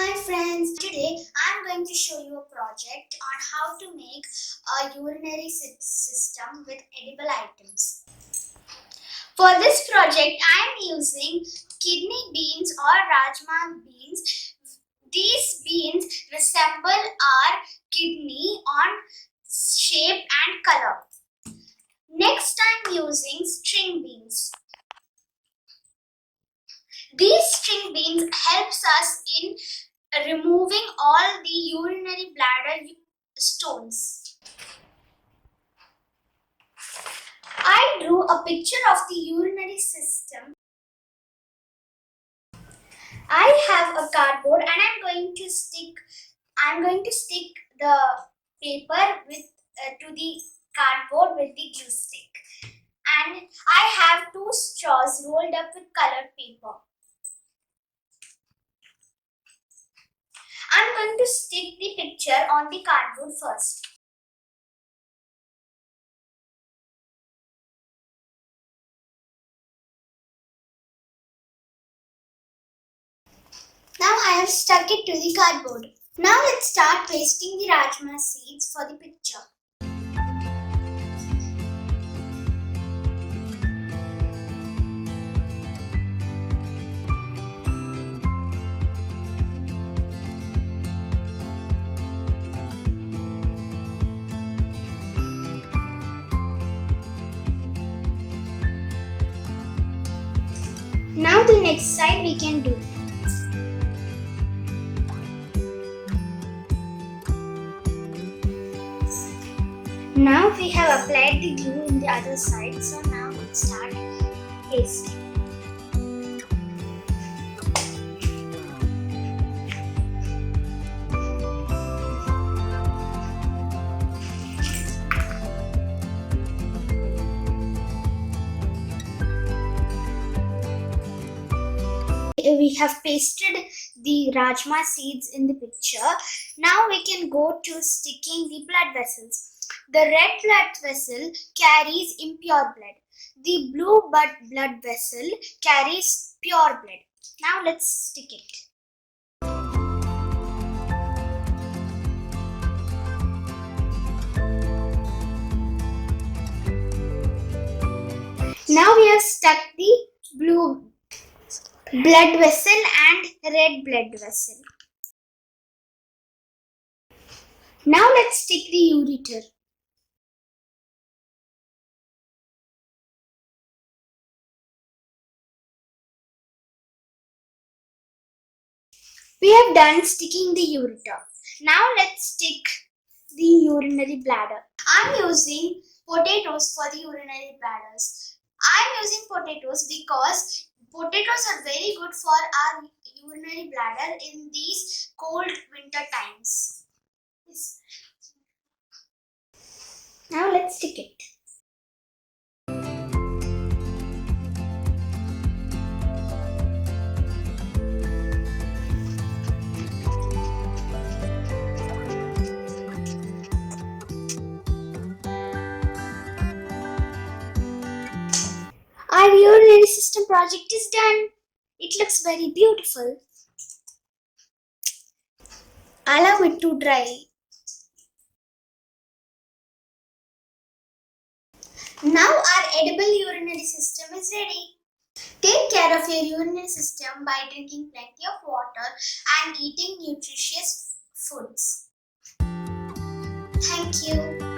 Hi friends, today I'm going to show you a project on how to make a urinary system with edible items. For this project I am using kidney beans or rajma beans. These beans resemble our kidney on shape and color. Next I'm using string beans. These string beans helps us in removing all the urinary bladder stones. I drew a picture of the urinary system. I have a cardboard and I'm going to stick the paper to the cardboard with the glue stick. And I have two straws rolled up with colored paper. I'm going to stick the picture on the cardboard first. Now I have stuck it to the cardboard. Now let's start pasting the rajma seeds for the picture. Now the next side we can do. Now we have applied the glue in the other side, so now let's start pasting. We have pasted the rajma seeds in the picture. Now we can go to sticking the blood vessels. The red blood vessel carries impure blood. The blue blood vessel carries pure blood. Now let's stick it. Now we have stuck the blue blood vessel and red blood vessel. Now let's stick the ureter. We have done sticking the ureter. Now let's stick the urinary bladder. I'm using potatoes for the urinary bladders. I'm using potatoes because potatoes are very good for our urinary bladder in these cold winter times. Now let's stick it. Our urinary system project is done. It looks very beautiful. Allow it to dry. Now our edible urinary system is ready. Take care of your urinary system by drinking plenty of water and eating nutritious foods. Thank you.